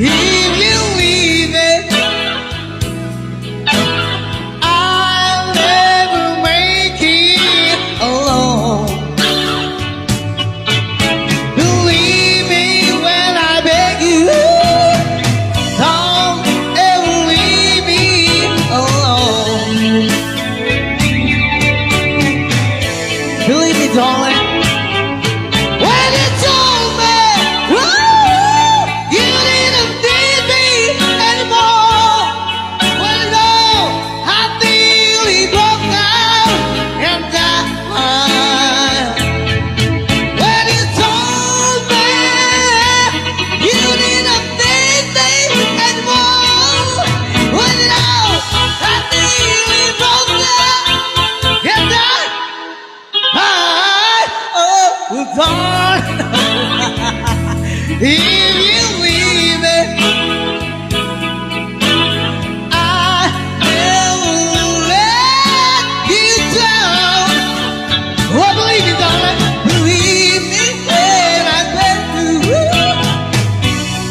If you leave it, I'll never make it alone. Believe me when I beg you, don't ever leave me alone. Believe me, darling. If you leave it, I will let you down. Oh, believe me, darling, believe me when I beg you.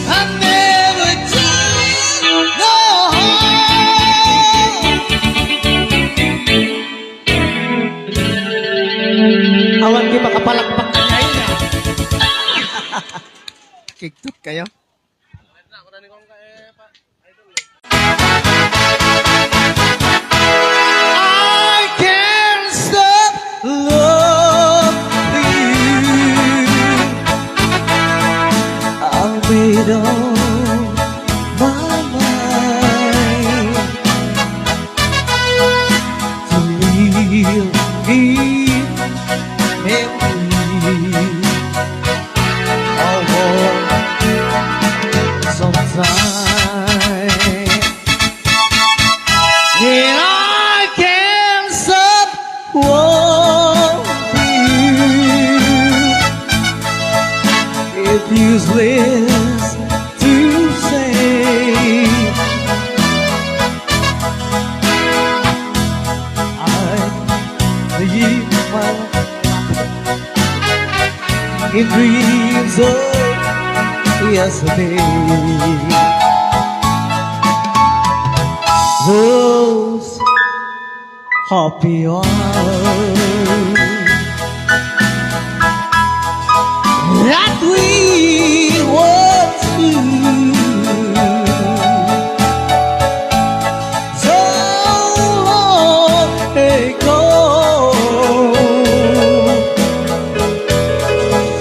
I'll never do you no harm. Awan di makapalakpak na ngayon. Kiktuk kayo? I can't stop loving you. I'll wait on my mind to leave me memory. And I can't stop wanting you. It's useless to say I leave my in dreams of yesterday. Those happy hours that we once knew, so long ago,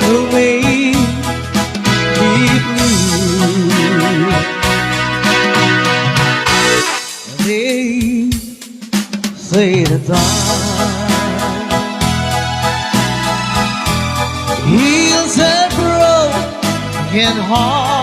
to make me blue. They say that time heals a broken heart.